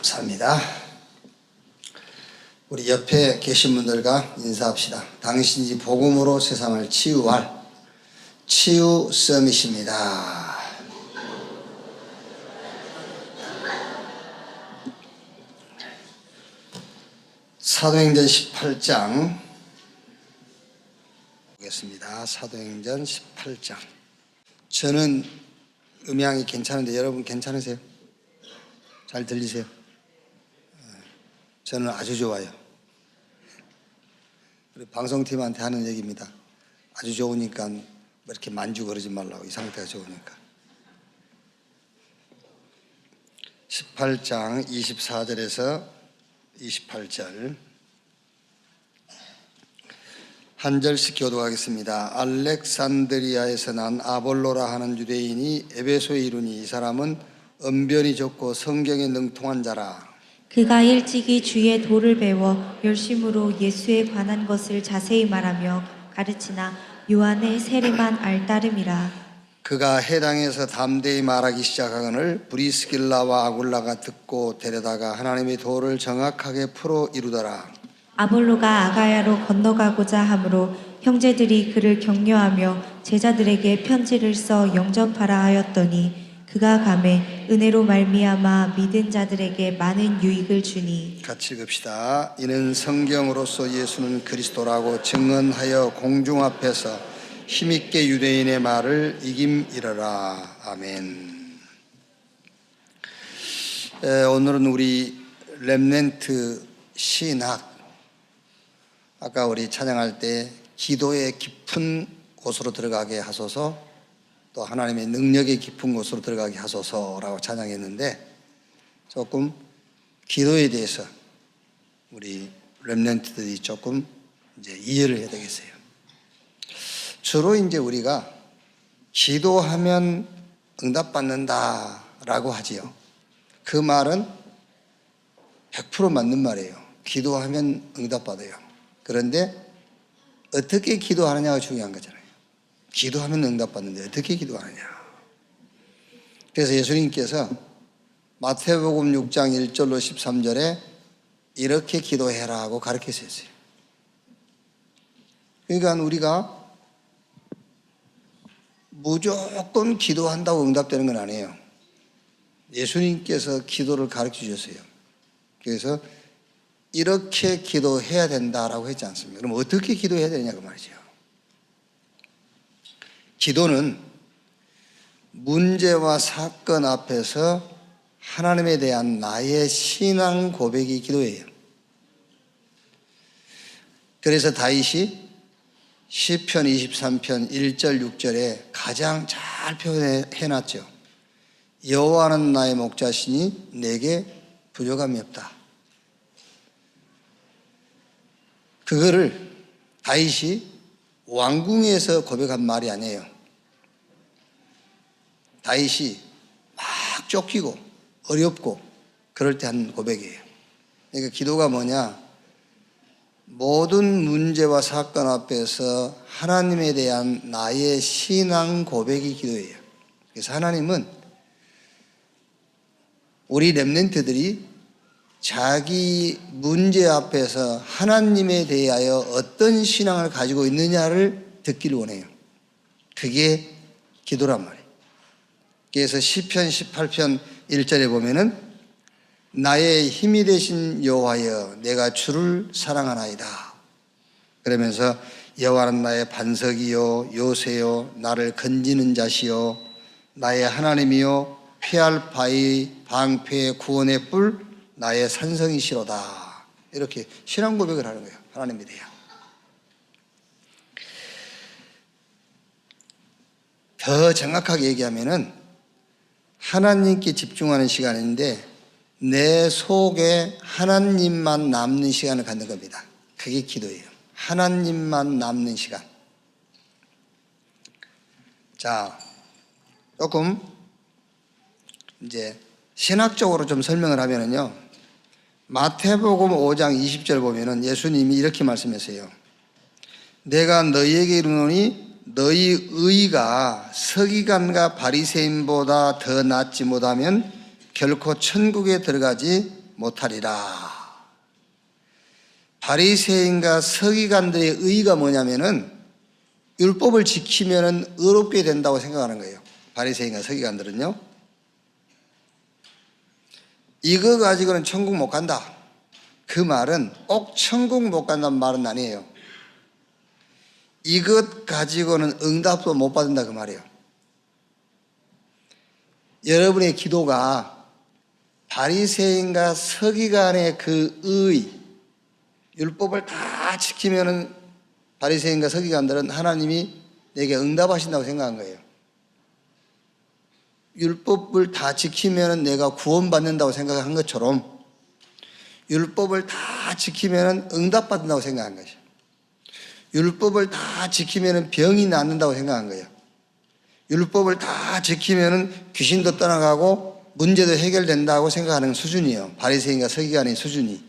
감사합니다. 우리 옆에 계신 분들과 인사합시다. 당신이 복음으로 세상을 치유할 치유 서밋입니다. 사도행전 18장 보겠습니다. 사도행전 18장. 저는 음향이 괜찮은데 여러분 괜찮으세요? 잘 들리세요? 저는 아주 좋아요. 우리 방송팀한테 하는 얘기입니다. 아주 좋으니까 뭐 이렇게 만주 그러지 말라고, 이 상태가 좋으니까. 18장 24절에서 28절 한 절씩 교독하겠습니다. 알렉산드리아에서 난 아볼로라 하는 유대인이 에베소에 이르니 이 사람은 언변이 좋고 성경에 능통한 자라. 그가 일찍이 주의 도를 배워 열심으로 예수에 관한 것을 자세히 말하며 가르치나 요한의 세례만 알따름이라. 그가 해당에서 담대히 말하기 시작하거늘 브리스길라와 아굴라가 듣고 데려다가 하나님의 도를 정확하게 풀어 이루더라. 아볼로가 아가야로 건너가고자 하므로 형제들이 그를 격려하며 제자들에게 편지를 써 영접하라 하였더니 그가 가매 은혜로 말미암아 믿은 자들에게 많은 유익을 주니. 같이 읽읍시다. 이는 성경으로서 예수는 그리스도라고 증언하여 공중 앞에서 힘있게 유대인의 말을 이김이러라. 아멘. 오늘은 우리 렘넌트 신학, 아까 우리 찬양할 때 기도의 깊은 곳으로 들어가게 하소서, 또 하나님의 능력의 깊은 곳으로 들어가게 하소서라고 찬양했는데, 조금 기도에 대해서 우리 렘넌트들이 조금 이제 이해를 해야 되겠어요. 주로 이제 우리가 기도하면 응답받는다라고 하지요. 그 말은 100% 맞는 말이에요. 기도하면 응답받아요. 그런데 어떻게 기도하느냐가 중요한 거잖아요. 기도하면 응답받는데 어떻게 기도하느냐. 그래서 예수님께서 마태복음 6장 1절로 13절에 이렇게 기도해라 하고 가르치셨어요. 그러니까 우리가 무조건 기도한다고 응답되는 건 아니에요. 예수님께서 기도를 가르쳐 주셨어요. 그래서 이렇게 기도해야 된다라고 했지 않습니까? 그럼 어떻게 기도해야 되냐 그 말이죠. 기도는 문제와 사건 앞에서 하나님에 대한 나의 신앙 고백이 기도예요. 그래서 다윗이 시편 23편 1절 6절에 가장 잘 표현해놨죠. 여호와는 나의 목자시니 내게 부족함이 없다. 그거를 다윗이 왕궁에서 고백한 말이 아니에요. 다윗이 막 쫓기고 어렵고 그럴 때 한 고백이에요. 그러니까 기도가 뭐냐? 모든 문제와 사건 앞에서 하나님에 대한 나의 신앙 고백이 기도예요. 그래서 하나님은 우리 렘넌트들이 자기 문제 앞에서 하나님에 대하여 어떤 신앙을 가지고 있느냐를 듣기를 원해요. 그게 기도란 말이에요. 그래서 시편 18편 1절에 보면은 나의 힘이 되신 여호와여 내가 주를 사랑하나이다. 그러면서 여호와는 나의 반석이요 요새요 나를 건지는 자시요 나의 하나님이요 피할 바위 방패의 구원의 뿔 나의 산성이시로다. 이렇게 신앙 고백을 하는 거예요. 하나님에 대한. 더 정확하게 얘기하면은 하나님께 집중하는 시간인데 내 속에 하나님만 남는 시간을 갖는 겁니다. 그게 기도예요. 하나님만 남는 시간. 자, 조금 이제 신학적으로 좀 설명을 하면은요, 마태복음 5장 20절 보면은 예수님이 이렇게 말씀하세요. 내가 너희에게 이르노니 너희 의가 서기관과 바리새인보다 더 낫지 못하면 결코 천국에 들어가지 못하리라. 바리새인과 서기관들의 의의가 뭐냐면은 율법을 지키면은 의롭게 된다고 생각하는 거예요. 바리새인과 서기관들은요. 이거 가지고는 천국 못 간다. 그 말은 꼭 천국 못 간다는 말은 아니에요. 이것 가지고는 응답도 못 받는다 그 말이에요. 여러분의 기도가 바리새인과 서기관의 그 의의, 율법을 다 지키면은 바리새인과 서기관들은 하나님이 내게 응답하신다고 생각한 거예요. 율법을 다 지키면은 내가 구원받는다고 생각한 것처럼 율법을 다 지키면은 응답받는다고 생각한 거죠. 율법을 다 지키면은 병이 낫는다고 생각한 거예요. 율법을 다 지키면은 귀신도 떠나가고 문제도 해결된다고 생각하는 수준이에요. 바리새인과 서기관의 수준이.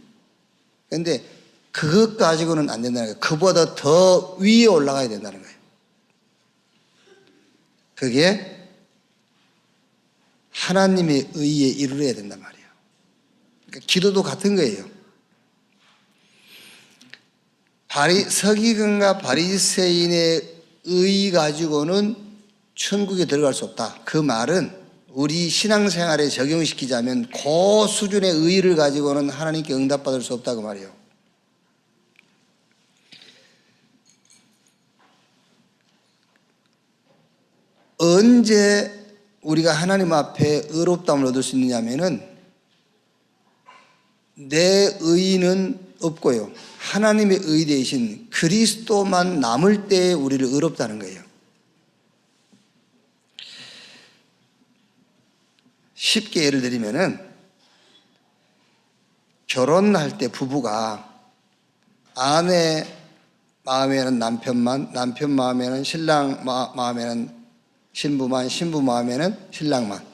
그런데 그것 가지고는 안 된다는 거예요. 그보다 더 위에 올라가야 된다는 거예요. 그게 하나님의 의에 이르러야 된단 말이에요. 그러니까 기도도 같은 거예요. 서기관과 바리새인의 의 가지고는 천국에 들어갈 수 없다. 그 말은 우리 신앙생활에 적용시키자면 그 수준의 의를 가지고는 하나님께 응답받을 수 없다 그 말이에요. 언제 우리가 하나님 앞에 의롭다움을 얻을 수 있느냐면은 내 의는 없고요. 하나님의 의 대신 그리스도만 남을 때에 우리를 의롭다는 거예요. 쉽게 예를 들면은 결혼할 때 부부가 아내 마음에는 남편만, 남편 마음에는 신랑 마음에는 신부만, 신부 마음에는 신랑만.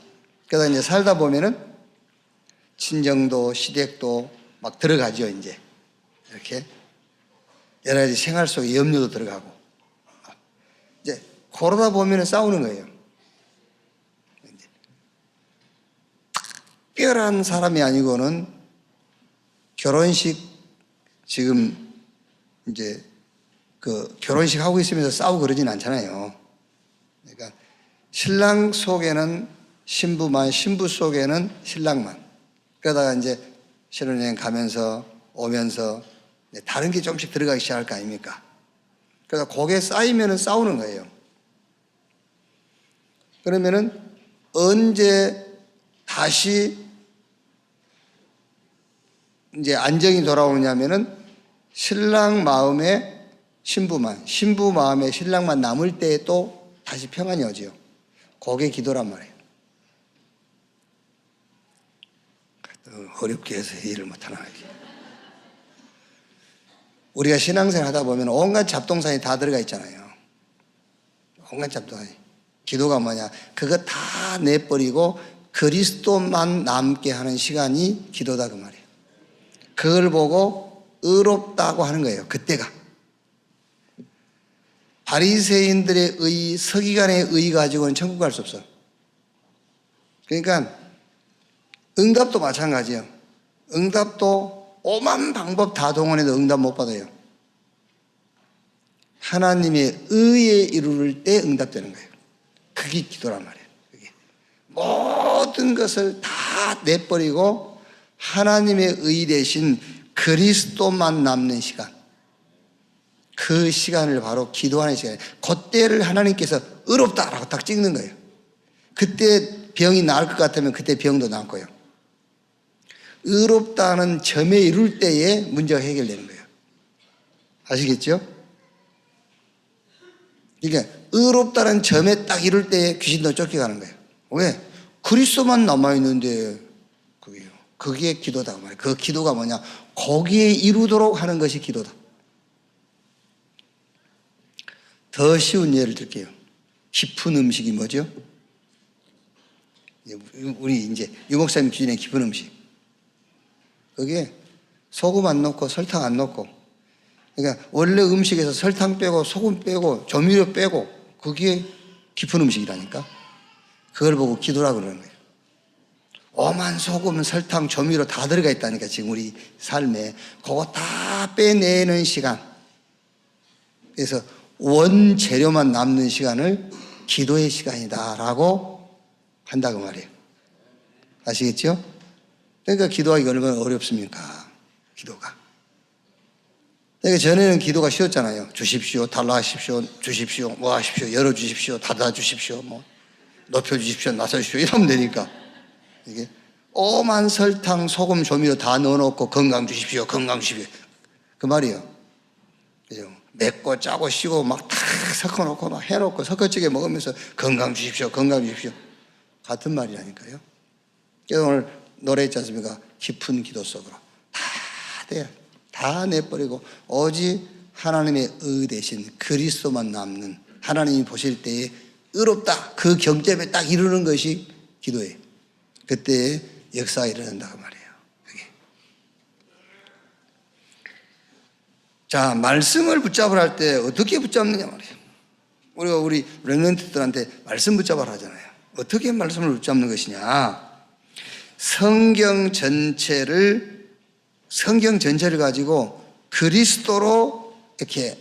그러다 이제 살다 보면은 친정도 시댁도 막 들어가죠, 이제. 이렇게. 여러 가지 생활 속에 염려도 들어가고. 이제 그러다 보면은 싸우는 거예요. 특별한 사람이 아니고는 결혼식 지금 이제 그 결혼식 하고 있으면서 싸우고 그러진 않잖아요. 그러니까 신랑 속에는 신부만, 신부 속에는 신랑만. 그러다가 이제 신혼여행 가면서 오면서 다른 게 조금씩 들어가기 시작할 거 아닙니까? 그래서 그게 쌓이면은 싸우는 거예요. 그러면은 언제 다시 이제 안정이 돌아오냐면은 신랑 마음에 신부만, 신부 마음에 신랑만 남을 때에 또 다시 평안이 오지요. 그게 기도란 말이에요. 어렵게 해서 이해를 못하나. 우리가 신앙생활 하다 보면 온갖 잡동사니 다 들어가 있잖아요. 온갖 잡동사니. 기도가 뭐냐? 그거 다 내버리고 그리스도만 남게 하는 시간이 기도다 그 말이에요. 그걸 보고 의롭다고 하는 거예요. 그때가. 바리새인들의 의, 서기관의 의 가지고는 천국 갈 수 없어. 그러니까 응답도 마찬가지예요. 응답도 오만 방법 다 동원해도 응답 못 받아요. 하나님의 의에 이르를 때 응답되는 거예요. 그게 기도란 말이에요. 그게. 모든 것을 다 내버리고 하나님의 의 대신 그리스도만 남는 시간. 그 시간을 바로 기도하는 시간이에요. 그때를 하나님께서 의롭다라고 딱 찍는 거예요. 그때 병이 나을 것 같으면 그때 병도 나고요. 의롭다는 점에 이룰 때에 문제가 해결되는 거예요. 아시겠죠? 그러니까 의롭다는 점에 딱 이룰 때에 귀신도 쫓겨가는 거예요. 왜? 그리스도만 남아있는데 그게 기도다 말이에요. 그 기도가 뭐냐? 거기에 이루도록 하는 것이 기도다. 더 쉬운 예를 들게요. 깊은 음식이 뭐죠? 우리 이제 유목사님 기준의 깊은 음식. 그게 소금 안 넣고 설탕 안 넣고, 그러니까 원래 음식에서 설탕 빼고 소금 빼고 조미료 빼고 그게 깊은 음식이라니까. 그걸 보고 기도라고 그러는 거예요. 오만 소금, 설탕, 조미료 다 들어가 있다니까 지금 우리 삶에. 그거 다 빼내는 시간. 그래서 원재료만 남는 시간을 기도의 시간이다라고 한다고 말이에요. 아시겠죠? 그러니까 기도하기 얼마나 어렵습니까? 기도가. 그러니까 전에는 기도가 쉬웠잖아요. 주십시오, 달라하십시오, 주십시오, 뭐 하십시오, 열어주십시오, 닫아주십시오, 뭐 높여주십시오, 낮춰주십시오 이러면 되니까. 이게 오만 설탕, 소금, 조미료 다 넣어놓고 건강 주십시오, 건강 주십시오. 그 말이에요. 그죠? 맵고 짜고 시고 막 다 섞어놓고 막 해놓고 섞어찌개 먹으면서 건강 주십시오, 건강 주십시오. 같은 말이라니까요. 그래서 오늘 노래했지 않습니까? 깊은 기도 속으로 다 돼요. 다 내버리고 오직 하나님의 의 대신 그리스도만 남는, 하나님이 보실 때에 의롭다 그 경점에 딱 이루는 것이 기도예요. 그때 역사가 일어난다고 말이에요. 그게. 자, 말씀을 붙잡으라 할 때 어떻게 붙잡느냐 말이에요. 우리가 우리 렘넌트들한테 말씀 붙잡으라 하잖아요. 어떻게 말씀을 붙잡는 것이냐? 성경 전체를 가지고 그리스도로 이렇게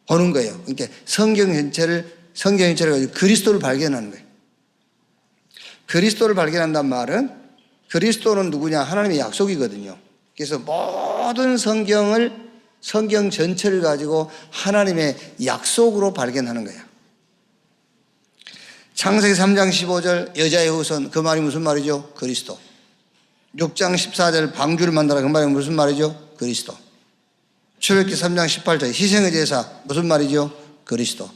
보는 거예요. 그러니까 성경 전체를 가지고 그리스도를 발견하는 거예요. 그리스도를 발견한단 말은 그리스도는 누구냐? 하나님의 약속이거든요. 그래서 모든 성경 전체를 가지고 하나님의 약속으로 발견하는 거예요. 창세기 3장 15절 여자의 후손, 그 말이 무슨 말이죠? 그리스도. 6장 14절 방주를 만나라, 그 말이 무슨 말이죠? 그리스도. 출애굽기 3장 18절 희생의 제사, 무슨 말이죠? 그리스도.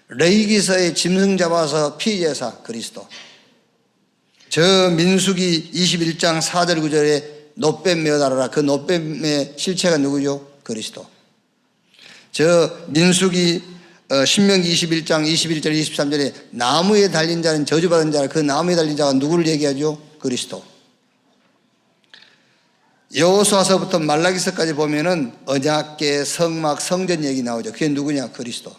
레위기서의 짐승 잡아서 피 제사, 그리스도. 저 민수기 21장 4절 9절에 놋뱀 메어달아라, 그 놋뱀의 실체가 누구죠? 그리스도. 저 민수기 신명기 21장 21절 23절에 나무에 달린 자는 저주받은 자라, 그 나무에 달린 자가 누구를 얘기하죠? 그리스도. 여호수아서부터 말라기서까지 보면은 언약궤, 성막, 성전 얘기 나오죠. 그게 누구냐? 그리스도.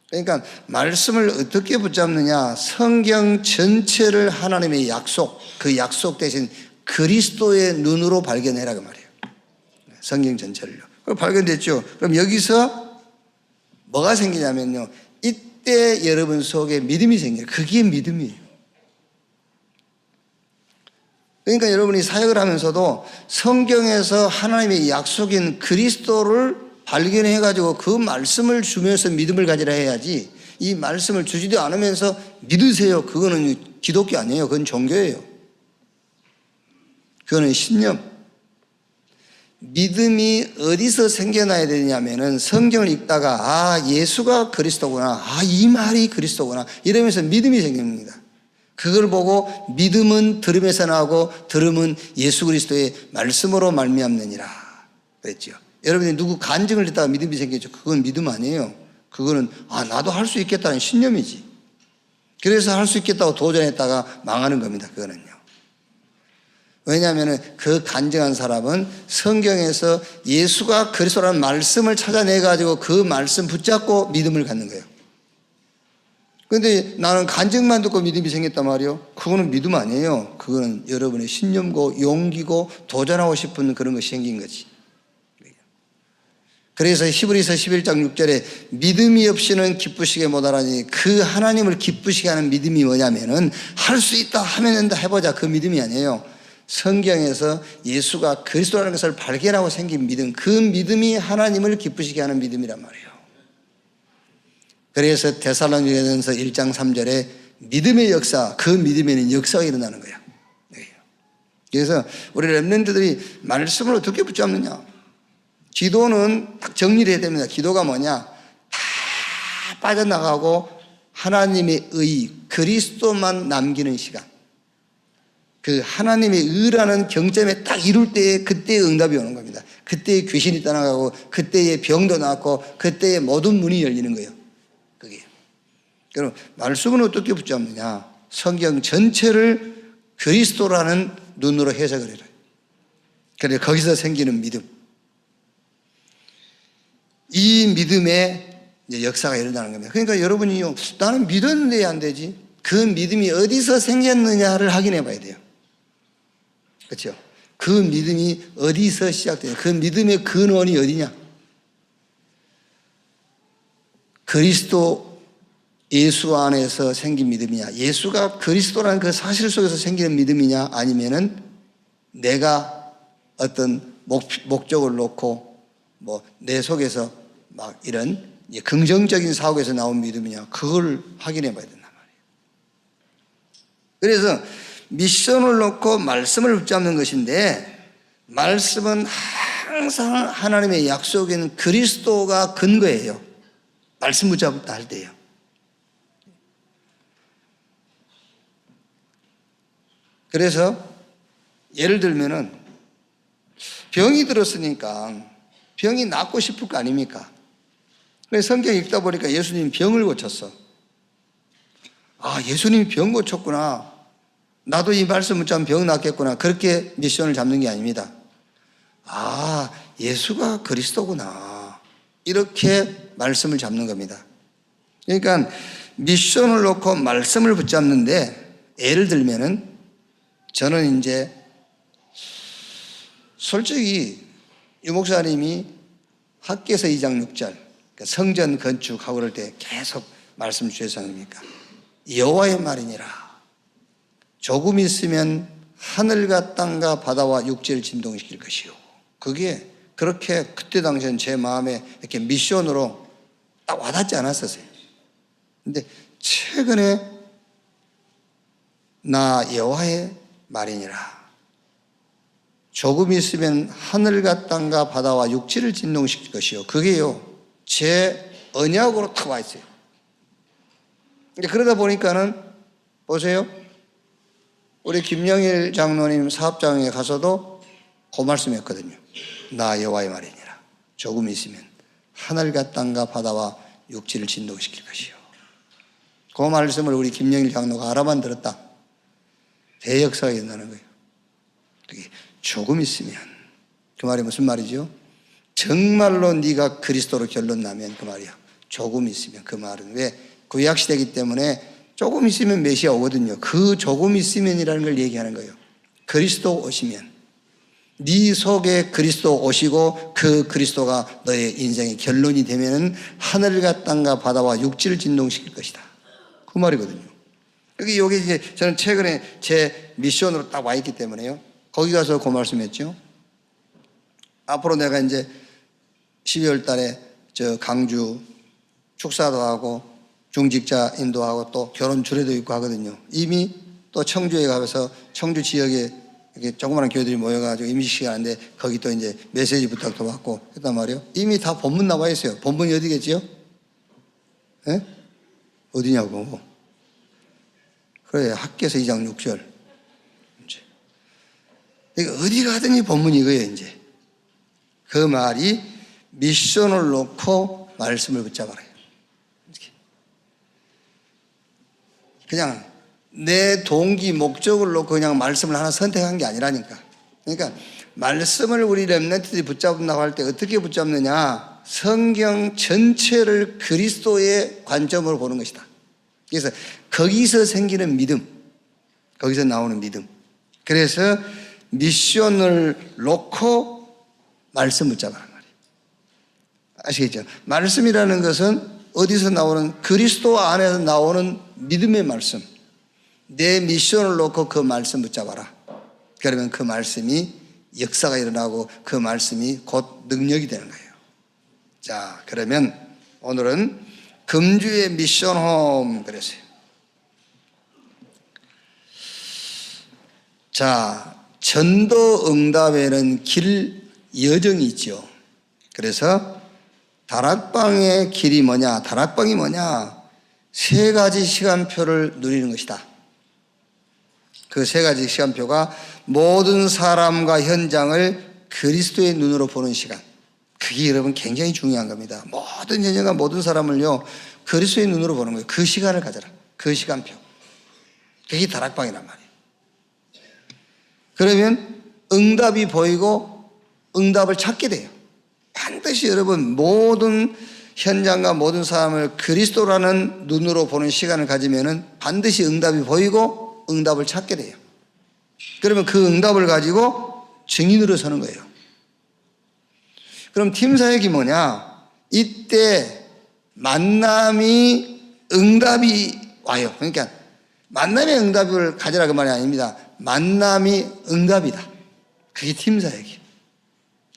그러니까 말씀을 어떻게 붙잡느냐? 성경 전체를 하나님의 약속, 그 약속 대신 그리스도의 눈으로 발견해라 그 말이에요. 성경 전체를요. 그럼 발견됐죠. 그럼 여기서 뭐가 생기냐면요, 이때 여러분 속에 믿음이 생겨요. 그게 믿음이에요. 그러니까 여러분이 사역을 하면서도 성경에서 하나님의 약속인 그리스도를 발견해가지고 그 말씀을 주면서 믿음을 가지라 해야지, 이 말씀을 주지도 않으면서 믿으세요, 그거는 기독교 아니에요. 그건 종교예요. 그거는 신념. 믿음이 어디서 생겨나야 되냐면은 성경을 읽다가 아, 예수가 그리스도구나, 아, 이 말이 그리스도구나 이러면서 믿음이 생깁니다. 그걸 보고 믿음은 들음에서 나고 들음은 예수 그리스도의 말씀으로 말미암느니라 그랬죠. 여러분이 누구 간증을 듣다가 믿음이 생겼죠. 그건 믿음 아니에요. 그거는 아, 나도 할 수 있겠다는 신념이지. 그래서 할 수 있겠다고 도전했다가 망하는 겁니다. 그거는요. 왜냐하면 그 간증한 사람은 성경에서 예수가 그리스도라는 말씀을 찾아내가지고 그 말씀 붙잡고 믿음을 갖는 거예요. 그런데 나는 간증만 듣고 믿음이 생겼단 말이에요. 그거는 믿음 아니에요. 그거는 여러분의 신념고 용기고 도전하고 싶은 그런 것이 생긴 거지. 그래서 히브리서 11장 6절에 믿음이 없이는 기쁘시게 못하라니, 그 하나님을 기쁘시게 하는 믿음이 뭐냐면은 할 수 있다 하면 된다 해보자, 그 믿음이 아니에요. 성경에서 예수가 그리스도라는 것을 발견하고 생긴 믿음, 그 믿음이 하나님을 기쁘시게 하는 믿음이란 말이에요. 그래서 데살로니가전서 1장 3절에 믿음의 역사, 그 믿음에는 역사가 일어나는 거예요. 그래서 우리 렘넌트들이 말씀을 어떻게 붙잡느냐? 기도는 딱 정리를 해야 됩니다. 기도가 뭐냐? 다 빠져나가고 하나님의 의, 그리스도만 남기는 시간. 그 하나님의 의라는 경점에 딱 이룰 때에 그때의 응답이 오는 겁니다. 그때의 귀신이 떠나가고 그때의 병도 낫고 그때의 모든 문이 열리는 거예요. 그게. 그럼 말씀은 어떻게 붙잡느냐? 성경 전체를 그리스도라는 눈으로 해석을 해라. 그래, 거기서 생기는 믿음. 이 믿음에 이제 역사가 일어나는 겁니다. 그러니까 여러분이요, 나는 믿었는데 안 되지. 그 믿음이 어디서 생겼느냐를 확인해 봐야 돼요. 그렇죠? 그 믿음이 어디서 시작되냐? 그 믿음의 근원이 어디냐? 그리스도 예수 안에서 생긴 믿음이냐? 예수가 그리스도라는 그 사실 속에서 생기는 믿음이냐? 아니면은 내가 어떤 목적을 놓고 뭐 내 속에서 막 이런 긍정적인 사고에서 나온 믿음이냐? 그걸 확인해 봐야 된단 말이에요. 그래서 미션을 놓고 말씀을 붙잡는 것인데, 말씀은 항상 하나님의 약속에는 그리스도가 근거예요. 말씀 붙잡다 할 때요. 그래서 예를 들면은 병이 들었으니까 병이 낫고 싶을 거 아닙니까? 그래서 성경 읽다 보니까 예수님 병을 고쳤어. 아, 예수님이 병 고쳤구나. 나도 이 말씀 붙잡으면 병 낫겠구나. 그렇게 미션을 잡는 게 아닙니다. 아, 예수가 그리스도구나. 이렇게 말씀을 잡는 겁니다. 그러니까 미션을 놓고 말씀을 붙잡는데, 예를 들면은 저는 이제 솔직히 유 목사님이 학개서 2장 6절 성전 건축하고 그럴 때 계속 말씀 주셔서 아닙니까? 여호와의 말이니라. 조금 있으면 하늘과 땅과 바다와 육지를 진동시킬 것이요. 그게 그렇게 그때 당시엔 제 마음에 이렇게 미션으로 딱 와닿지 않았었어요. 근데 최근에 나 여호와의 말이니라. 조금 있으면 하늘과 땅과 바다와 육지를 진동시킬 것이요. 그게요, 제 언약으로 탁 와 있어요. 그러다 보니까는 보세요. 우리 김영일 장로님 사업장에 가서도 그 말씀했거든요. 나 여호와의 말이니라. 조금 있으면 하늘과 땅과 바다와 육지를 진동시킬 것이요. 그 말씀을 우리 김영일 장로가 알아만 들었다. 대역사가 일어나는 거예요. 그게 조금 있으면, 그 말이 무슨 말이죠? 정말로 네가 그리스도로 결론 나면, 그 말이야. 조금 있으면. 그 말은 왜? 구약 시대이기 때문에 조금 있으면 메시아 오거든요. 그 조금 있으면이라는 걸 얘기하는 거예요. 그리스도 오시면, 네 속에 그리스도 오시고 그 그리스도가 너의 인생의 결론이 되면은 하늘과 땅과 바다와 육지를 진동시킬 것이다. 그 말이거든요. 여기 이제 저는 최근에 제 미션으로 딱 와 있기 때문에요. 거기 가서 그 말씀했죠. 앞으로 내가 이제 12월 달에 저 강주 축사도 하고 중직자 인도하고 또 결혼 주례도 있고 하거든요. 이미 또 청주에 가서 청주 지역에 이렇게 조그마한 교회들이 모여가지고 임시시간 하는데 거기 또 이제 메시지 부탁도 받고 했단 말이에요. 이미 다 본문 나와 있어요. 본문이 어디겠지요? 예? 어디냐고. 그래, 학개서 2장 6절. 그러니까 어디 가든지 본문이 이거예요, 이제. 그 말이 미션을 놓고 말씀을 붙잡아라. 그냥 내 동기, 목적을 놓고 그냥 말씀을 하나 선택한 게 아니라니까. 그러니까 말씀을 우리 렘넌트들이 붙잡는다고 할 때 어떻게 붙잡느냐? 성경 전체를 그리스도의 관점으로 보는 것이다. 그래서 거기서 생기는 믿음, 거기서 나오는 믿음. 그래서 미션을 놓고 말씀 붙잡아란 말이에요. 아시겠죠? 말씀이라는 것은 어디서 나오는, 그리스도 안에서 나오는 믿음의 말씀. 내 미션을 놓고 그 말씀 붙잡아라. 그러면 그 말씀이 역사가 일어나고 그 말씀이 곧 능력이 되는 거예요. 자, 그러면 오늘은 금주의 미션홈 그랬어요. 자, 전도 응답에는 길 여정이 있죠. 그래서 다락방의 길이 뭐냐? 다락방이 뭐냐? 3가지 시간표를 누리는 것이다. 그 3가지 시간표가 모든 사람과 현장을 그리스도의 눈으로 보는 시간. 그게 여러분 굉장히 중요한 겁니다. 모든 현장과 모든 사람을요, 그리스도의 눈으로 보는 거예요. 그 시간을 가져라. 그 시간표. 그게 다락방이란 말이에요. 그러면 응답이 보이고 응답을 찾게 돼요. 반드시 여러분 모든 현장과 모든 사람을 그리스도라는 눈으로 보는 시간을 가지면은 반드시 응답이 보이고 응답을 찾게 돼요. 그러면 그 응답을 가지고 증인으로 서는 거예요. 그럼 팀 사역이 뭐냐? 이때 만남이 응답이 와요. 그러니까 만남의 응답을 가져라 그 말이 아닙니다. 만남이 응답이다. 그게 팀 사역이에요.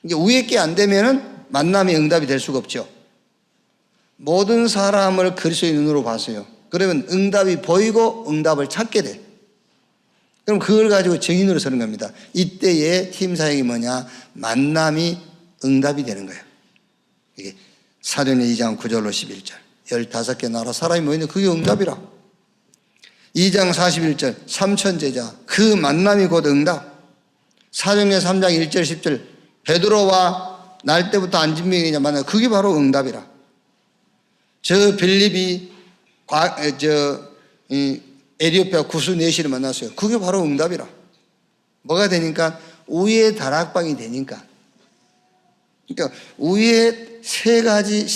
이게 위에 게 안 되면은 만남이 응답이 될 수가 없죠. 모든 사람을 그리스도의 눈으로 봤어요. 그러면 응답이 보이고 응답을 찾게 돼. 그럼 그걸 가지고 증인으로 서는 겁니다. 이때의 팀 사역이 뭐냐? 만남이 응답이 되는 거예요. 이게 사도행전 2장 9절로 11절 15개 나라 사람이 모이는데 그게 응답이라. 2장 41절 3천 제자 그 만남이 곧 응답. 사도행전 3장 1절 10절 베드로와 날 때부터 안진병이냐 만나 그게 바로 응답이라. 저 빌립이 에디오피아 구스 내시를 만났어요. 그게 바로 응답이라. 뭐가 되니까 위에 다락방이 되니까. 그러니까 위에 세 가지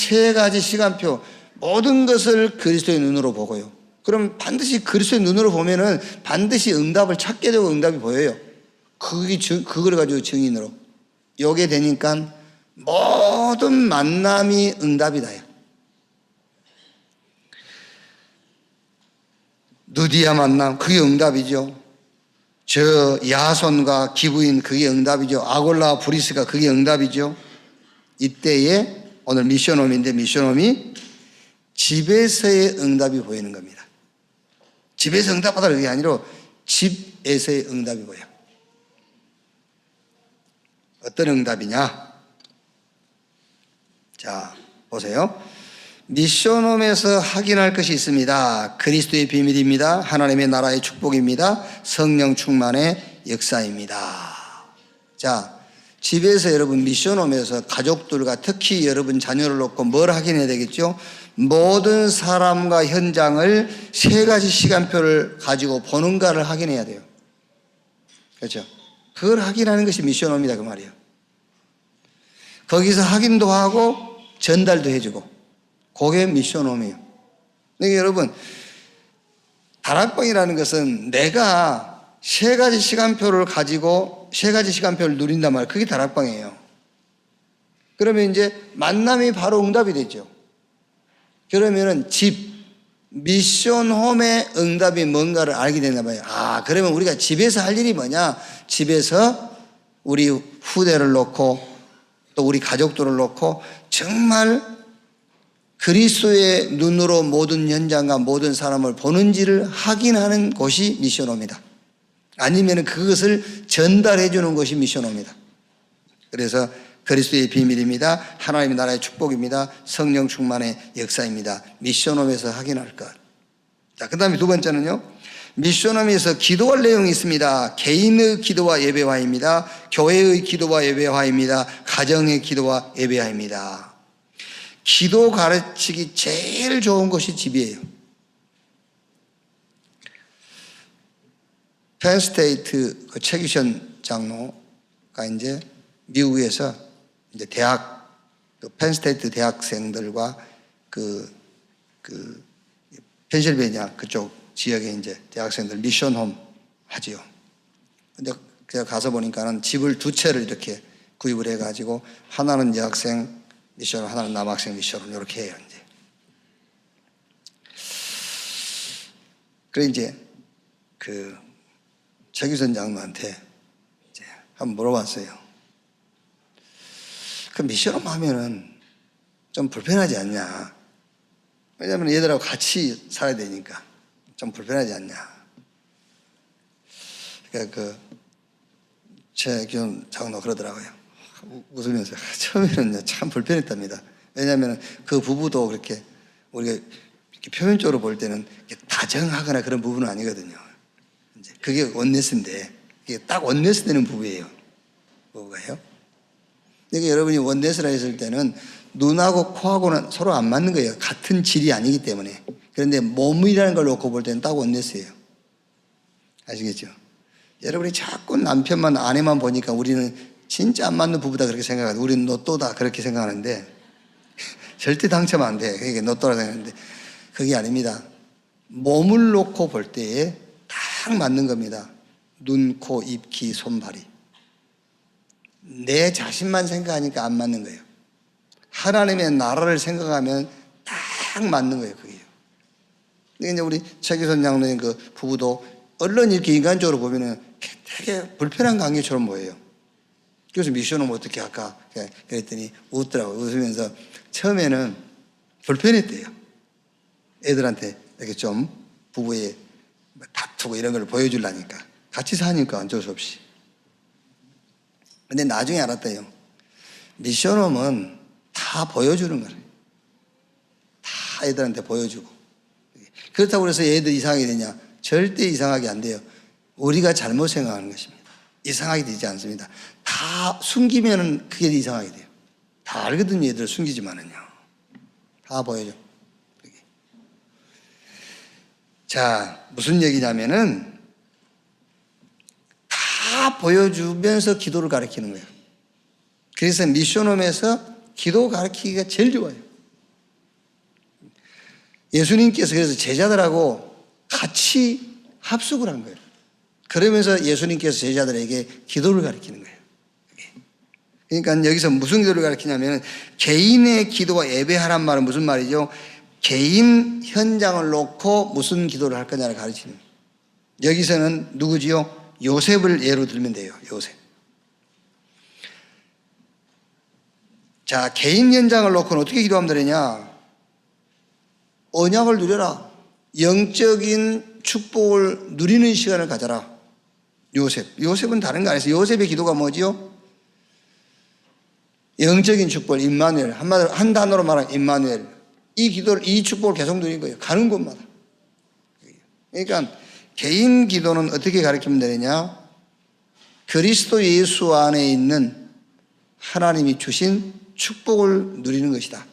시간표 모든 것을 그리스도의 눈으로 보고요. 그럼 반드시 그리스도의 눈으로 보면은 반드시 응답을 찾게 되고 응답이 보여요. 그걸 가지고 증인으로 요게 되니까 모든 만남이 응답이다. 누디아 만남 그게 응답이죠. 저 야손과 기부인 그게 응답이죠. 아골라와 브리스가 그게 응답이죠. 이때에 오늘 미션홈인데 미션홈이 집에서의 응답이 보이는 겁니다. 집에서 응답하다 그게 아니라 집에서의 응답이 보여요. 어떤 응답이냐? 자, 보세요. 미션홈에서 확인할 것이 있습니다. 그리스도의 비밀입니다. 하나님의 나라의 축복입니다. 성령 충만의 역사입니다. 자, 집에서 여러분 미션홈에서 가족들과 특히 여러분 자녀를 놓고 뭘 확인해야 되겠죠? 모든 사람과 현장을 세 가지 시간표를 가지고 보는가를 확인해야 돼요. 그렇죠? 그걸 확인하는 것이 미션홈이다 그 말이에요. 거기서 확인도 하고 전달도 해주고 그게 미션홈이에요. 그러니까 여러분 다락방이라는 것은 내가 세 가지 시간표를 가지고 세 가지 시간표를 누린단 말이에요. 그게 다락방이에요. 그러면 이제 만남이 바로 응답이 되죠. 그러면은 미션홈의 응답이 뭔가를 알게 되나 봐요. 아, 그러면 우리가 집에서 할 일이 뭐냐? 집에서 우리 후대를 놓고 또 우리 가족들을 놓고 정말 그리스도의 눈으로 모든 현장과 모든 사람을 보는지를 확인하는 곳이 미션홈이다. 아니면 그것을 전달해 주는 것이 미션홈이다. 그래서 그리스도의 비밀입니다. 하나님의 나라의 축복입니다. 성령 충만의 역사입니다. 미션홈에서 확인할 것. 자, 그 다음에 두 번째는요. 미션홈에서 기도할 내용이 있습니다. 개인의 기도와 예배화입니다. 교회의 기도와 예배화입니다. 가정의 기도와 예배화입니다. 기도 가르치기 제일 좋은 곳이 집이에요. 펜스테이트 최규션 장로가 이제 미국에서 이제 대학, 펜스테이트 대학생들과 펜실베니아 그쪽 지역에 이제 대학생들 미션홈 하지요. 근데 제가 가서 보니까는 집을 두 채를 이렇게 구입을 해가지고 하나는 여학생 미션, 하나는 남학생 미션 이렇게 해요. 이제. 그래 이제 최규선 장로한테 이제 한번 물어봤어요. 그 미션홈 하면은 좀 불편하지 않냐? 왜냐하면 얘들하고 같이 살아야 되니까 좀 불편하지 않냐? 그러니까 최규선 장로 그러더라고요. 웃으면서 처음에는 참 불편했답니다. 왜냐하면 그 부부도 그렇게 우리가 이렇게 표면적으로 볼 때는 다정하거나 그런 부부는 아니거든요. 이제 그게 원네스인데 이게 딱 원네스 되는 부부예요. 부부가요. 그러니까 여러분이 원네스라 했을 때는 눈하고 코하고는 서로 안 맞는 거예요. 같은 질이 아니기 때문에. 그런데 몸이라는 걸 놓고 볼 때는 딱 원네스예요. 아시겠죠? 여러분이 자꾸 남편만 아내만 보니까 우리는 진짜 안 맞는 부부다 그렇게 생각하고 우리는 노또다 그렇게 생각하는데 절대 당첨 안 돼. 그게 노또라 생각하는데 그게 아닙니다. 몸을 놓고 볼 때에 딱 맞는 겁니다. 눈, 코, 입, 귀, 손, 발이. 내 자신만 생각하니까 안 맞는 거예요. 하나님의 나라를 생각하면 딱 맞는 거예요, 그게요. 이제 우리 최기선 장로님 그 부부도 얼른 이렇게 인간적으로 보면은 되게 불편한 관계처럼 보여요. 그래서 미션은 어떻게 할까? 그랬더니 웃더라고요. 웃으면서 처음에는 불편했대요. 애들한테 이렇게 좀 부부의 다투고 이런 걸 보여주려니까. 같이 사니까 어쩔 수 없이. 근데 나중에 알았대요. 미션홈은 다 보여주는 거래요. 다 애들한테 보여주고. 그렇다고 해서 애들 이상하게 되냐? 절대 이상하게 안 돼요. 우리가 잘못 생각하는 것입니다. 이상하게 되지 않습니다. 다 숨기면은 그게 이상하게 돼요. 다 알거든요, 애들 숨기지만은요. 다 보여줘. 그게. 자, 무슨 얘기냐면은 다 보여주면서 기도를 가르치는 거예요. 그래서 미션홈에서 기도 가르치기가 제일 좋아요. 예수님께서 그래서 제자들하고 같이 합숙을 한 거예요. 그러면서 예수님께서 제자들에게 기도를 가르치는 거예요. 그러니까 여기서 무슨 기도를 가르치냐면 개인의 기도와 예배하란 말은 무슨 말이죠? 개인 현장을 놓고 무슨 기도를 할 거냐를 가르치는 거예요. 여기서는 누구지요? 요셉을 예로 들면 돼요. 요셉. 자, 개인 현장을 놓고는 어떻게 기도하면 되느냐? 언약을 누려라. 영적인 축복을 누리는 시간을 가져라. 요셉은 다른 거 아니에요. 요셉의 기도가 뭐지요? 영적인 축복, 임마누엘. 한 단어로 말하면 임마누엘. 이 기도를, 이 축복을 계속 누리는 거예요. 가는 곳마다. 그러니까 개인 기도는 어떻게 가르치면 되느냐? 그리스도 예수 안에 있는 하나님이 주신 축복을 누리는 것이다.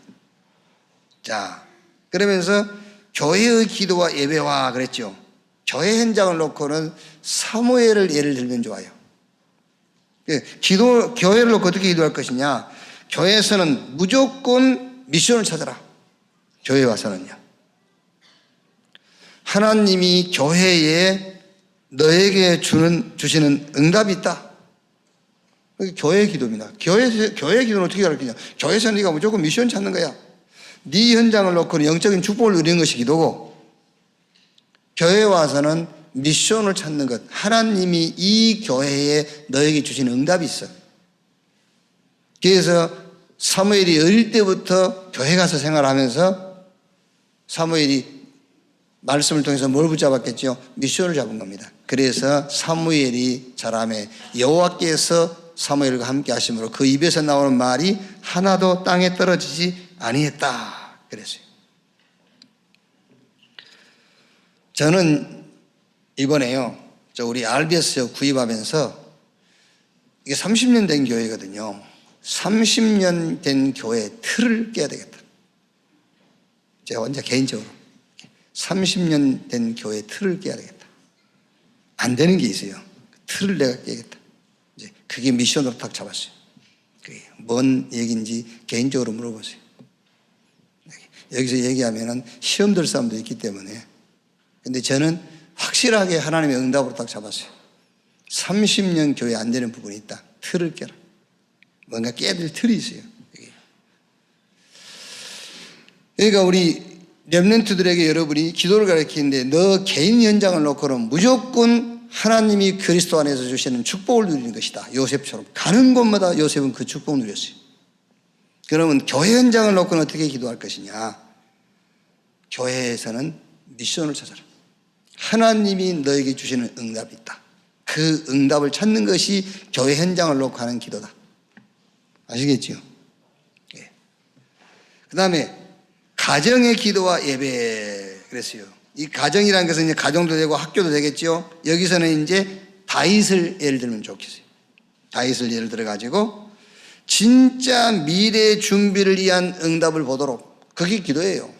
자, 그러면서 교회의 기도와 예배와 그랬죠. 교회 현장을 놓고는 사무엘을 예를 들면 좋아요. 교회를 놓고 어떻게 기도할 것이냐? 교회에서는 무조건 미션을 찾아라. 교회에 와서는요. 하나님이 교회에 너에게 주시는 응답이 있다. 교회 기도입니다. 교회 기도는 어떻게 가르치냐? 교회에서 네가 무조건 미션 찾는 거야. 네 현장을 놓고는 영적인 축복을 누리는 것이 기도고, 교회에 와서는 미션을 찾는 것. 하나님이 이 교회에 너에게 주신 응답이 있어. 그래서 사무엘이 어릴 때부터 교회 가서 생활하면서 사무엘이 말씀을 통해서 뭘 붙잡았겠죠? 미션을 잡은 겁니다. 그래서 사무엘이 자라매 여호와께서 사무엘과 함께 하심으로 그 입에서 나오는 말이 하나도 땅에 떨어지지 아니했다. 그랬어요. 저는 이번에요, 우리 RBS 구입하면서 이게 30년 된 교회거든요. 30년 된 교회 틀을 깨야 되겠다. 제가 혼자 개인적으로 30년 된 교회 틀을 깨야 되겠다. 안 되는 게 있어요. 틀을 내가 깨겠다. 이제 그게 미션으로 딱 잡았어요. 그게 뭔 얘기인지 개인적으로 물어보세요. 여기서 얘기하면은 시험 들 사람도 있기 때문에. 근데 저는 확실하게 하나님의 응답으로 딱 잡았어요. 30년 교회 안 되는 부분이 있다. 틀을 깨라. 뭔가 깨야 될 틀이 있어요. 그러니까 우리 렘넌트들에게 여러분이 기도를 가르치는데 너 개인 현장을 놓고는 무조건 하나님이 그리스도 안에서 주시는 축복을 누리는 것이다. 요셉처럼 가는 곳마다 요셉은 그 축복을 누렸어요. 그러면 교회 현장을 놓고는 어떻게 기도할 것이냐? 교회에서는 미션을 찾아라. 하나님이 너에게 주시는 응답이 있다. 그 응답을 찾는 것이 교회 현장을 놓고 하는 기도다. 아시겠죠? 예. 그 다음에 가정의 기도와 예배 그랬어요. 이 가정이라는 것은 이제 가정도 되고 학교도 되겠죠. 여기서는 이제 다윗을 예를 들면 좋겠어요. 다윗을 예를 들어 가지고 진짜 미래 준비를 위한 응답을 보도록, 그게 기도예요.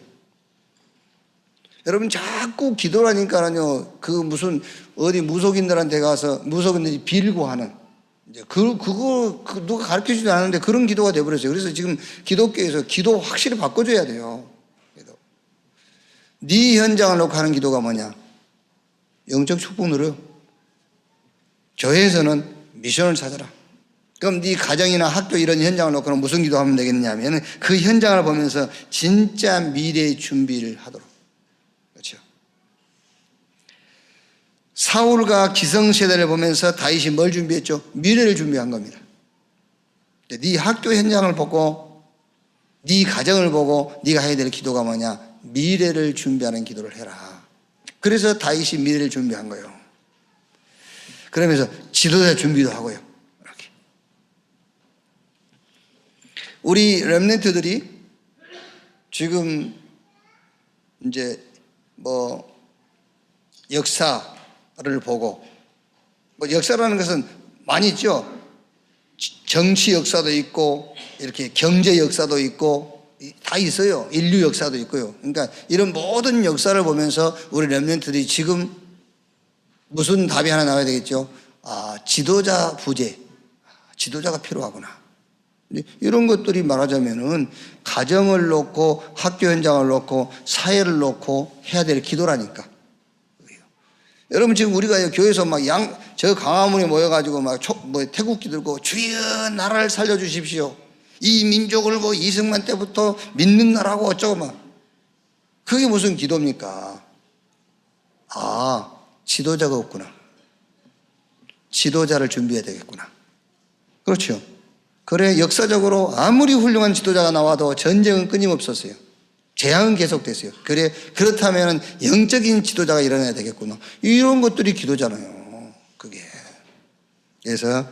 여러분 자꾸 기도라니까요. 그 무슨 어디 무속인들한테 가서 무속인들이 빌고 하는, 이제 그거 누가 가르쳐 주지 않았는데 그런 기도가 돼버렸어요. 그래서 지금 기독교에서 기도 확실히 바꿔줘야 돼요. 네 현장을 놓고 하는 기도가 뭐냐? 영적 축복 누려요. 교회에서는 미션을 찾아라. 그럼 네 가정이나 학교 이런 현장을 놓고는 무슨 기도하면 되겠느냐 하면 그 현장을 보면서 진짜 미래의 준비를 하도록. 그렇죠. 사울과 기성세대를 보면서 다윗이 뭘 준비했죠? 미래를 준비한 겁니다. 네 학교 현장을 보고 네 가정을 보고 네가 해야 될 기도가 뭐냐? 미래를 준비하는 기도를 해라. 그래서 다윗이 미래를 준비한 거예요. 그러면서 지도자 준비도 하고요. 이렇게. 우리 렘넌트들이 지금 이제 뭐 역사를 보고, 뭐 역사라는 것은 많이 있죠. 정치 역사도 있고 이렇게 경제 역사도 있고 다 있어요. 인류 역사도 있고요. 그러니까 이런 모든 역사를 보면서 우리 렘넌트들이 지금 무슨 답이 하나 나와야 되겠죠. 지도자 부재, 지도자가 필요하구나. 이런 것들이 말하자면은 가정을 놓고 학교 현장을 놓고 사회를 놓고 해야 될 기도라니까. 여러분 지금 우리가 교회에서 막 저 강화문에 모여가지고 막 태국기 들고 주여 나라를 살려주십시오. 이 민족을 뭐 이승만 때부터 믿는 나라고 어쩌고 막. 그게 무슨 기도입니까? 지도자가 없구나. 지도자를 준비해야 되겠구나. 그렇죠. 그래 역사적으로 아무리 훌륭한 지도자가 나와도 전쟁은 끊임없었어요. 재앙은 계속됐어요. 그래 그렇다면 영적인 지도자가 일어나야 되겠구나. 이런 것들이 기도잖아요. 그게. 그래서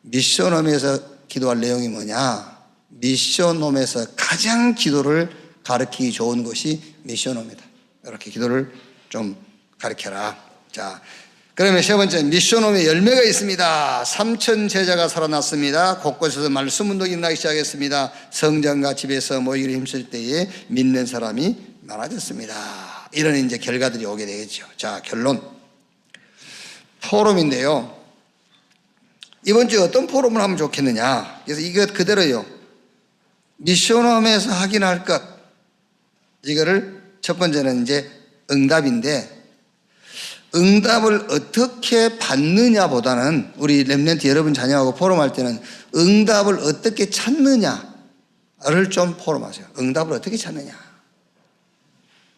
미션홈에서 기도할 내용이 뭐냐? 미션홈에서 가장 기도를 가르치기 좋은 것이 미션홈이다. 이렇게 기도를 좀 가르쳐라. 자, 그러면 세 번째 미션홈에 열매가 있습니다. 3,000 제자가 살아났습니다. 곳곳에서 말씀 운동이 일어나기 시작했습니다. 성전과 집에서 모이기를 힘쓸 때에 믿는 사람이 많아졌습니다. 이런 이제 결과들이 오게 되겠죠. 자, 결론. 포럼인데요. 이번 주에 어떤 포럼을 하면 좋겠느냐. 그래서 이것 그대로요. 미션홈에서 확인할 것. 이거를 첫 번째는 이제 응답인데 응답을 어떻게 받느냐 보다는 우리 렘넌트 여러분 자녀하고 포럼할 때는 응답을 어떻게 찾느냐를 좀 포럼하세요. 응답을 어떻게 찾느냐.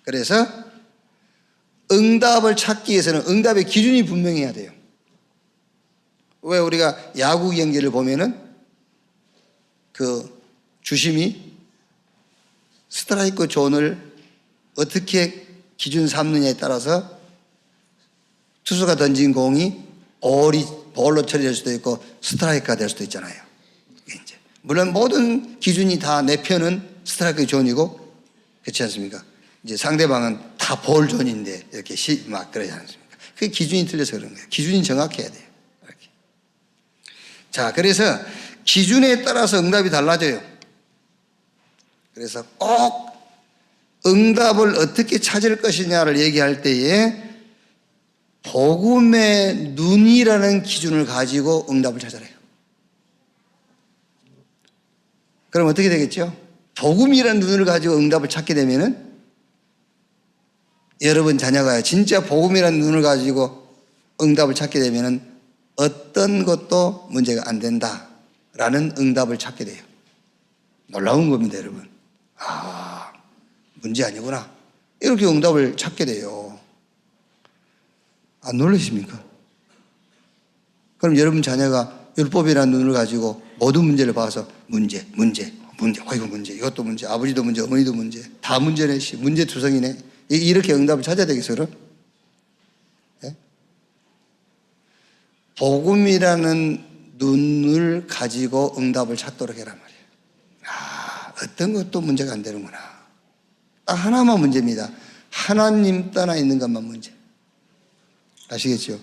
그래서 응답을 찾기 위해서는 응답의 기준이 분명해야 돼요. 왜 우리가 야구 경기를 보면은 그 주심이 스트라이크 존을 어떻게 기준 삼느냐에 따라서 투수가 던진 공이 볼로 처리될 수도 있고 스트라이크가 될 수도 있잖아요. 이제 물론 모든 기준이 다 내 편은 스트라이크 존이고 그렇지 않습니까? 이제 상대방은 다 볼 존인데 이렇게 막 그러지 않습니까? 그게 기준이 틀려서 그런 거예요. 기준이 정확해야 돼요. 이렇게. 자, 그래서 기준에 따라서 응답이 달라져요. 그래서 꼭 응답을 어떻게 찾을 것이냐를 얘기할 때에 복음의 눈이라는 기준을 가지고 응답을 찾아내요. 그럼 어떻게 되겠죠? 복음이라는 눈을 가지고 응답을 찾게 되면은 여러분 자녀가 진짜 복음이라는 눈을 가지고 응답을 찾게 되면은 어떤 것도 문제가 안 된다라는 응답을 찾게 돼요. 놀라운 겁니다, 여러분. 문제 아니구나. 이렇게 응답을 찾게 돼요. 안 놀라십니까? 그럼 여러분 자녀가 율법이라는 눈을 가지고 모든 문제를 봐서 문제, 이거 문제, 이것도 문제, 아버지도 문제, 어머니도 문제, 다 문제네, 문제 투성이네. 이렇게 응답을 찾아야 되겠어요, 그럼? 네? 복음이라는 눈을 가지고 응답을 찾도록 해란 말이에요. 어떤 것도 문제가 안 되는구나. 딱 하나만 문제입니다. 하나님 떠나 있는 것만 문제. 아시겠죠?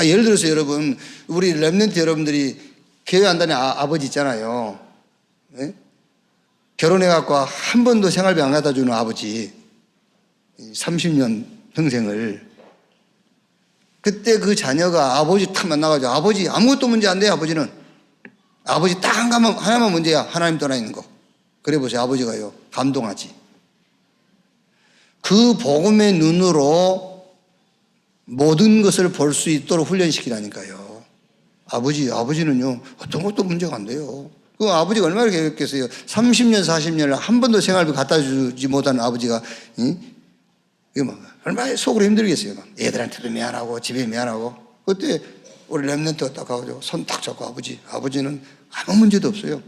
예를 들어서 여러분, 우리 렘넌트 여러분들이 교회 안 다니는 아버지 있잖아요. 네? 결혼해갖고 한 번도 생활비 안 갖다 주는 아버지. 30년 평생을. 그때 그 자녀가 아버지 탁 만나가지고 아버지 아무것도 문제 안 돼요, 아버지는. 아버지 딱 하나만 문제야. 하나님 떠나 있는 거. 그래 보세요. 아버지가요. 감동하지. 그 복음의 눈으로 모든 것을 볼 수 있도록 훈련시키라니까요. 아버지는요, 어떤 것도 문제가 안 돼요. 그 아버지가 얼마나 괴롭겠어요. 30년, 40년을 한 번도 생활비 갖다 주지 못하는 아버지가, 이거 막, 얼마나 속으로 힘들겠어요. 막. 애들한테도 미안하고, 집에 미안하고. 그때 우리 렘넌트가 딱 가가지고 손 딱 잡고 아버지는 아무 문제도 없어요.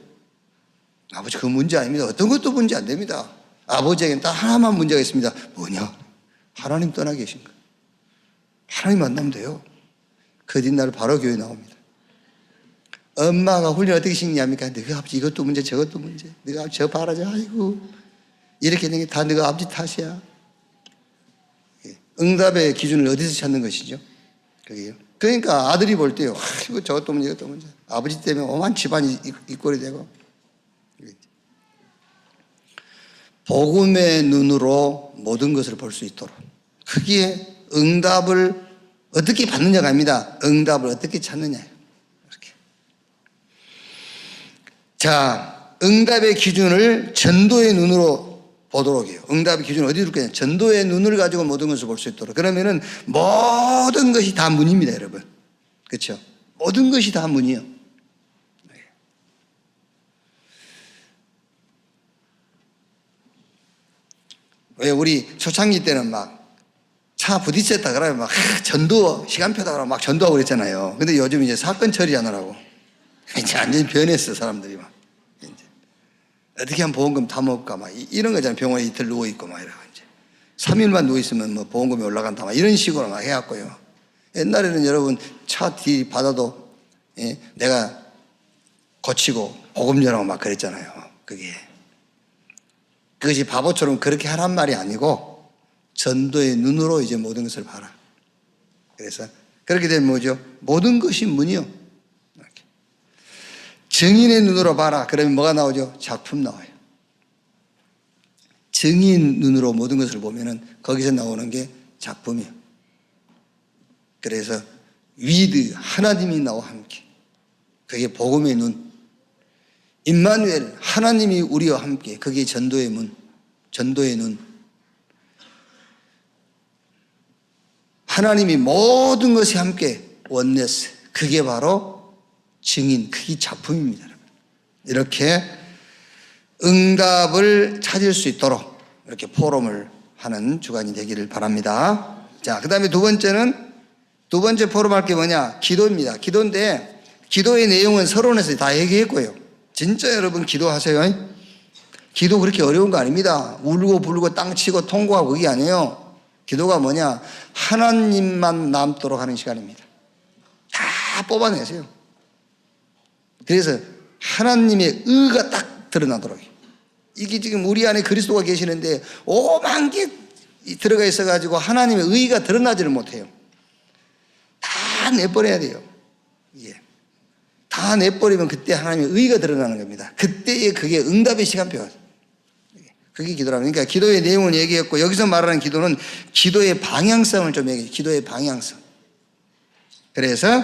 아버지 그 문제 아닙니다. 어떤 것도 문제 안 됩니다. 아버지에게는 딱 하나만 문제가 있습니다. 뭐냐? 하나님 떠나 계신 거. 하나님 만나면 돼요. 그 뒷날 바로 교회 나옵니다. 엄마가 훈련 어떻게 시키냐니까 너희 아버지 이것도 문제 저것도 문제 너희 아버지 저 바라자 아이고 이렇게 되는 게 다 너희 아버지 탓이야. 응답의 기준을 어디서 찾는 것이죠? 그게요. 그러니까 아들이 볼 때요 이거 저것도 문제 이것도 문제 아버지 때문에 오만 집안이 이꼴이 되고 복음의 눈으로 모든 것을 볼 수 있도록 그게 응답을 어떻게 받느냐가 아닙니다. 응답을 어떻게 찾느냐. 자, 응답의 기준을 전도의 눈으로 보도록 해요. 응답의 기준을 어디에 둘 전도의 눈을 가지고 모든 것을 볼 수 있도록. 그러면은 모든 것이 다 문입니다, 여러분. 그렇죠? 모든 것이 다 문이요. 왜 우리 초창기 때는 막 차 부딪혔다 그러면 막 전도 시간표다 그러면 막 전도하고 그랬잖아요. 근데 요즘 이제 사건 처리하느라고 이제 완전히 변했어, 사람들이 막. 이제 어떻게 하면 보험금 다 먹을까 막 이런 거잖아요. 병원에 이틀 누워있고 막 이러고 이제 3일만 누워있으면 뭐 보험금이 올라간다 막 이런 식으로 막 해갖고요. 옛날에는 여러분 차 뒤 받아도 내가 고치고 보험 전하고 막 그랬잖아요. 그것이 바보처럼 그렇게 하란 말이 아니고 전도의 눈으로 이제 모든 것을 봐라. 그래서 그렇게 되면 뭐죠? 모든 것이 문이요. 이렇게. 증인의 눈으로 봐라. 그러면 뭐가 나오죠? 작품 나와요. 증인 눈으로 모든 것을 보면은 거기서 나오는 게 작품이요. 그래서 위드 하나님이 나와 함께. 그게 복음의 눈. 임마누엘 하나님이 우리와 함께. 그게 전도의 문. 전도의 눈. 하나님이 모든 것이 함께 원네스. 그게 바로 증인, 그게 작품입니다. 이렇게 응답을 찾을 수 있도록 이렇게 포럼을 하는 주간이 되기를 바랍니다. 자, 그 다음에 두 번째 포럼 할 게 뭐냐? 기도입니다. 기도인데 기도의 내용은 서론에서 다 얘기했고요. 진짜 여러분 기도하세요. 기도 그렇게 어려운 거 아닙니다. 울고 불고 땅 치고 통곡하고 그게 아니에요. 기도가 뭐냐? 하나님만 남도록 하는 시간입니다. 다 뽑아내세요. 그래서 하나님의 의가 딱 드러나도록. 이게 지금 우리 안에 그리스도가 계시는데 5만 개 들어가 있어가지고 하나님의 의가 드러나지를 못해요. 다 내버려야 돼요. 다 내버리면 그때 하나님의 의가 드러나는 겁니다. 그때에 그게 응답의 시간표가. 그게 기도라는 그러니까 기도의 내용을 얘기했고 여기서 말하는 기도는 기도의 방향성을 좀 얘기해요. 기도의 방향성. 그래서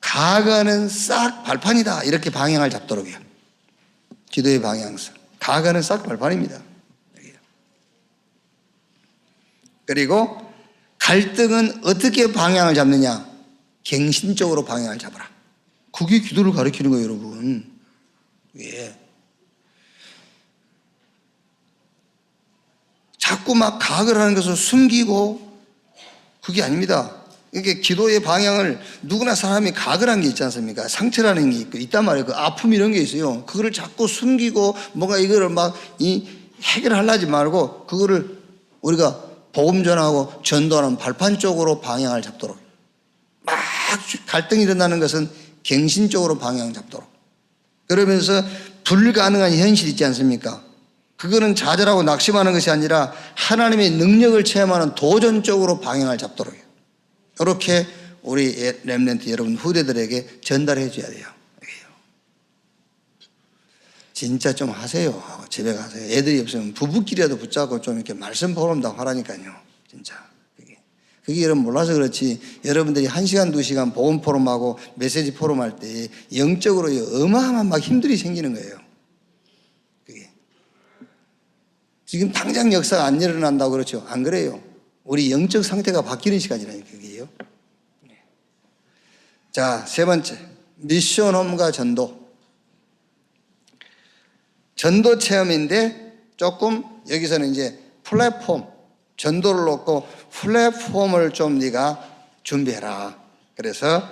가가는 싹 발판이다. 이렇게 방향을 잡도록 해요. 기도의 방향성. 가가는 싹 발판입니다. 그리고 갈등은 어떻게 방향을 잡느냐? 갱신적으로 방향을 잡아라. 그게 기도를 가리키는 거예요, 여러분. 예. 자꾸 막 가학을 하는 것을 숨기고 그게 아닙니다. 이게 기도의 방향을 누구나 사람이 가학을 한 게 있지 않습니까? 상처라는 게 있단 말이에요. 그 아픔 이런 게 있어요. 그거를 자꾸 숨기고 뭔가 이거를 막 해결하려지 말고 그거를 우리가 복음 전하고 전도하는 발판 쪽으로 방향을 잡도록. 막 갈등이 일어나는 것은 갱신적으로 방향을 잡도록. 그러면서 불가능한 현실이 있지 않습니까? 그거는 좌절하고 낙심하는 것이 아니라 하나님의 능력을 체험하는 도전적으로 방향을 잡도록 해요. 이렇게 우리 렘넌트 여러분 후대들에게 전달해 줘야 돼요. 진짜 좀 하세요. 집에 가서 애들이 없으면 부부끼리라도 붙잡고 좀 이렇게 말씀 포럼도 하라니까요. 진짜. 그게 여러분 몰라서 그렇지 여러분들이 1시간, 2시간 복음 포럼하고 메시지 포럼 할 때 영적으로 어마어마한 막 힘들이 생기는 거예요. 그게. 지금 당장 역사가 안 일어난다고 그렇죠? 안 그래요. 우리 영적 상태가 바뀌는 시간이라니까 그게요. 자, 세 번째, 미션홈과 전도. 전도 체험인데 조금 여기서는 이제 플랫폼, 전도를 놓고 플랫폼을 좀 네가 준비해라. 그래서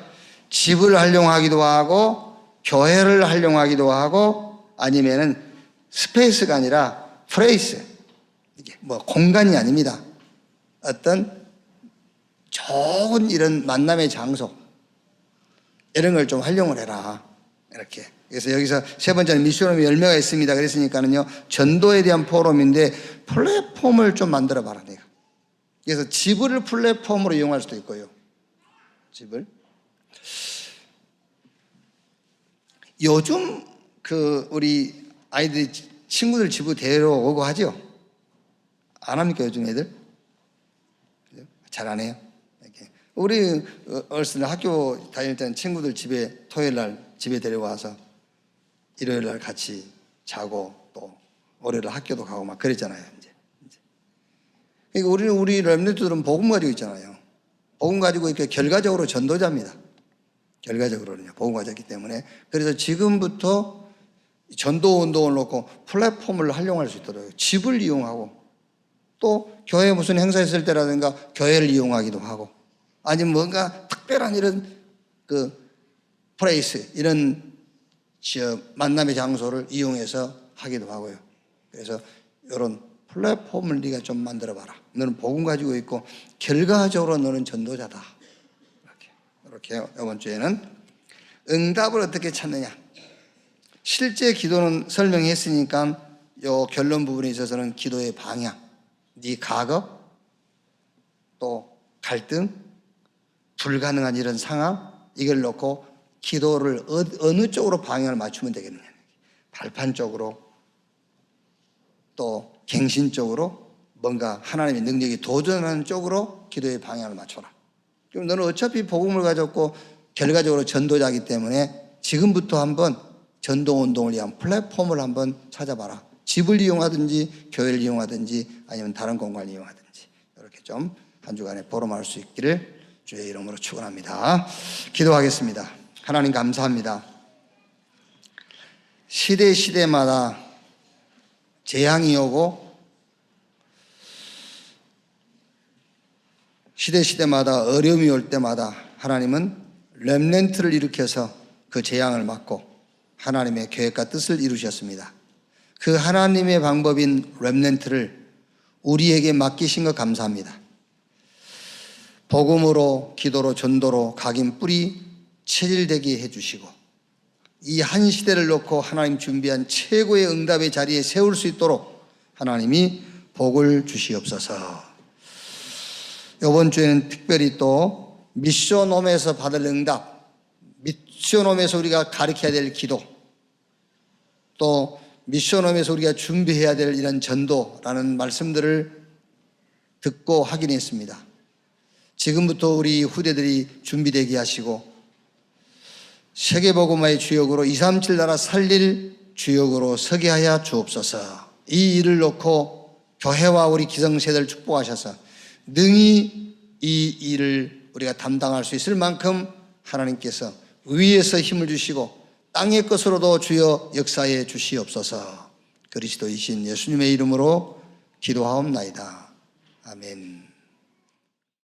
집을 활용하기도 하고 교회를 활용하기도 하고 아니면은 스페이스가 아니라 프레이스, 이게 뭐 공간이 아닙니다. 어떤 좋은 이런 만남의 장소 이런 걸 좀 활용을 해라. 이렇게. 그래서 여기서 세 번째는 미션홈이 10매가 있습니다. 그랬으니까는요, 전도에 대한 포럼인데 플랫폼을 좀 만들어 봐라, 내가. 그래서 집을 플랫폼으로 이용할 수도 있고요. 집을. 요즘 우리 아이들이 친구들 집으로 데려오고 하죠? 안 합니까, 요즘 애들? 잘 안 해요? 이렇게. 우리 어렸을 때 학교 다닐 때는 친구들 집에 토요일 날 집에 데려와서 일요일 날 같이 자고 또 월요일 학교도 가고 막 그랬잖아요. 이제. 그러니까 우리 렘넌트들은 복음 가지고 있잖아요. 복음 가지고 이렇게 결과적으로 전도자입니다. 결과적으로는요. 복음 가졌기 때문에. 그래서 지금부터 전도 운동을 놓고 플랫폼을 활용할 수 있도록 집을 이용하고 또 교회 무슨 행사 있을 때라든가 교회를 이용하기도 하고 아니면 뭔가 특별한 이런 플레이스 이런 만남의 장소를 이용해서 하기도 하고요. 그래서 이런 플랫폼을 네가 좀 만들어 봐라. 너는 복음 가지고 있고 결과적으로 너는 전도자다. 이렇게 이번 주에는 응답을 어떻게 찾느냐. 실제 기도는 설명했으니까 요 결론 부분에 있어서는 기도의 방향, 네 과거, 또 갈등, 불가능한 이런 상황 이걸 놓고 기도를 어느 쪽으로 방향을 맞추면 되겠느냐. 발판 쪽으로 또 갱신 쪽으로 뭔가 하나님의 능력이 도전하는 쪽으로 기도의 방향을 맞춰라. 그럼 너는 어차피 복음을 가졌고 결과적으로 전도자이기 때문에 지금부터 한번 전도운동을 위한 플랫폼을 한번 찾아봐라. 집을 이용하든지 교회를 이용하든지 아니면 다른 공간을 이용하든지 이렇게 좀 한 주간에 보름할 수 있기를 주의 이름으로 축원합니다. 기도하겠습니다. 하나님 감사합니다. 시대마다 재앙이 오고 시대마다 어려움이 올 때마다 하나님은 렘넌트를 일으켜서 그 재앙을 막고 하나님의 계획과 뜻을 이루셨습니다. 그 하나님의 방법인 렘넌트를 우리에게 맡기신 것 감사합니다. 복음으로 기도로 전도로 각인 뿌리 체질되게 해주시고 이 한 시대를 놓고 하나님 준비한 최고의 응답의 자리에 세울 수 있도록 하나님이 복을 주시옵소서. 이번 주에는 특별히 또 미션홈에서 받을 응답, 미션홈에서 우리가 가르쳐야 될 기도, 또 미션홈에서 우리가 준비해야 될 이런 전도라는 말씀들을 듣고 확인했습니다. 지금부터 우리 후대들이 준비되게 하시고 세계복음화의 주역으로 237 나라 살릴 주역으로 서게 하여 주옵소서. 이 일을 놓고 교회와 우리 기성세대를 축복하셔서 능히 이 일을 우리가 담당할 수 있을 만큼 하나님께서 위에서 힘을 주시고 땅의 것으로도 주여 역사해 주시옵소서. 그리스도이신 예수님의 이름으로 기도하옵나이다. 아멘.